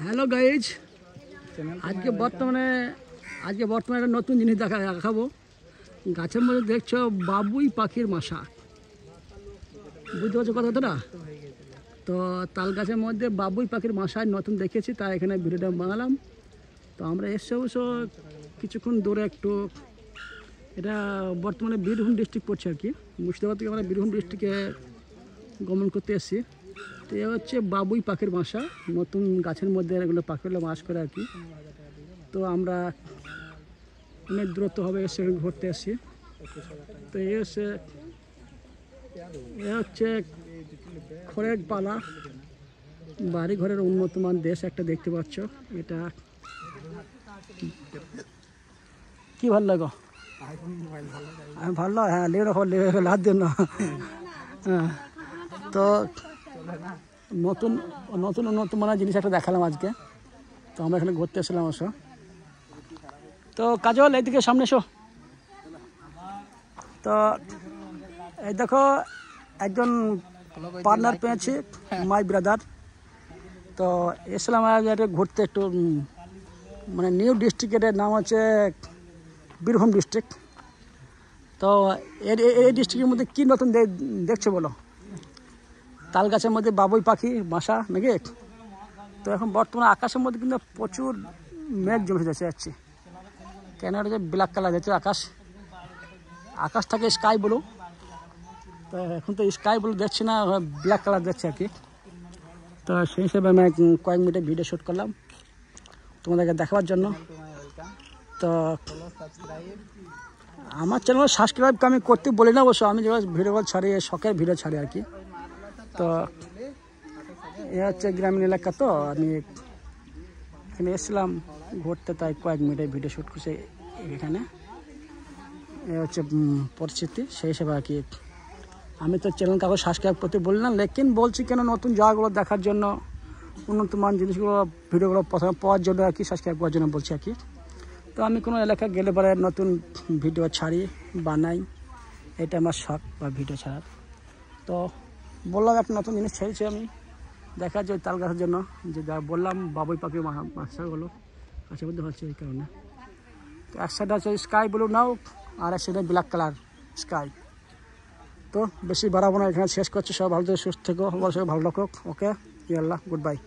Hello guys, আজকে বর্তমানে একটা নতুন জিনিস দেখাবো। গাছের মধ্যে দেখছো বাবুই পাখির বাসা, বুঝতে পারছো কথাটা? তো তাল গাছের মধ্যে বাবুই পাখির বাসা নতুন দেখেছি, তাই এখানে ভিডিওটা বানালাম। তো আমরা এসে অবশ্য কিছুক্ষণ দূরে একটু, এটা বর্তমানে বীরভূম ডিস্ট্রিক্ট পড়ছে আর কি, মুর্শিদাবাদ থেকে আমরা বীরভূম ডিস্ট্রিক্টে গমন করতে এসেছি। তো এ হচ্ছে বাবুই পাখির বাসা, নতুন গাছের মধ্যে এগুলো পাখিগুলো বাস করে আর কি। তো আমরা অনেক দূরত্ব হবে এসে ঘুরতে এসেছি। তো এ হচ্ছে খড়ের পালা, বাড়ি ঘরের উন্নতমান দেশ একটা দেখতে পাচ্ছ। এটা কি ভালো লাগো? আমি ভালো, হ্যাঁ লেগে লাভ দেন না। হ্যাঁ, তো নতুন নতুন উন্নত মানের জিনিস একটা দেখালাম আজকে। তো আমরা এখানে ঘুরতে এসেছিলাম অবশ্য। তো কাজল এইদিকে সামনে এসো। তো এই দেখো একজন পার্টনার পেয়েছি, মাই ব্রাদার। তো এসেছিলাম ঘুরতে একটু, মানে নিউ ডিস্ট্রিক্টের নাম হচ্ছে বীরভূম ডিস্ট্রিক্ট। তো এই ডিস্ট্রিক্টের মধ্যে কী নতুন দেখছো বলো? তাল গাছের মধ্যে বাবুই পাখি বাসা নাকি? তো এখন বর্তমানে আকাশের মধ্যে কিন্তু প্রচুর মেঘ জমে যাচ্ছে। কেন এটা যে ব্ল্যাক কালার যাচ্ছে আকাশ থাকে স্কাই ব্লু, তো এখন তো স্কাই ব্লু দেখছি না, ব্ল্যাক কালার দেখছে আর কি। তো সেই হিসেবে আমি কয়েক মিনিটের ভিডিও শ্যুট করলাম তোমাদেরকে দেখাবার জন্য। তো আমার চ্যানেল সাবস্ক্রাইব আমি করতে বলি না অবশ্য, আমি যেভাবে ভিডিওগুলো ছাড়ি শখের ভিডিও ছাড়ি আর কি। তো এ হচ্ছে গ্রামীণ এলাকা, তো আমি এখানে এসেছিলাম ঘুরতে, তাই কয়েক মিনিটের ভিডিও শ্যুট করছি এখানে। এ হচ্ছে পরিস্থিতি, সেই হিসেবে আর কি। আমি তো চ্যানেল কাউকে সাবস্ক্রাইব করতে বলি না, লেকিন বলছি কেন নতুন জায়গাগুলো দেখার জন্য, উন্নত মান জিনিসগুলো ভিডিওগুলো প্রথমে পাওয়ার জন্য আর কি, সাবস্ক্রাইব করার জন্য বলছি আর কি। তো আমি কোনো এলাকায় গেলে পরে নতুন ভিডিও ছাড়ি, বানাই, এটা আমার শখ বা ভিডিও ছাড়ার। তো বললাম একটা নতুন জিনিস ছেড়েছি আমি দেখার যে তাল গাছের জন্য, যে যা বললাম বাবুই পাখির বাসাগুলো কাছে মধ্যে হচ্ছে এই কারণে। তো এক সাইড আছে স্কাই ব্লু নাও, আর এক সাইডে ব্ল্যাক কালার স্কাই। তো বেশি বাড়াবো না, এখানে শেষ করছি। সব ভালো থেকে সুস্থ থেকো, সবাই ভালো রাখো। ওকে, আল্লাহ, গুড বাই।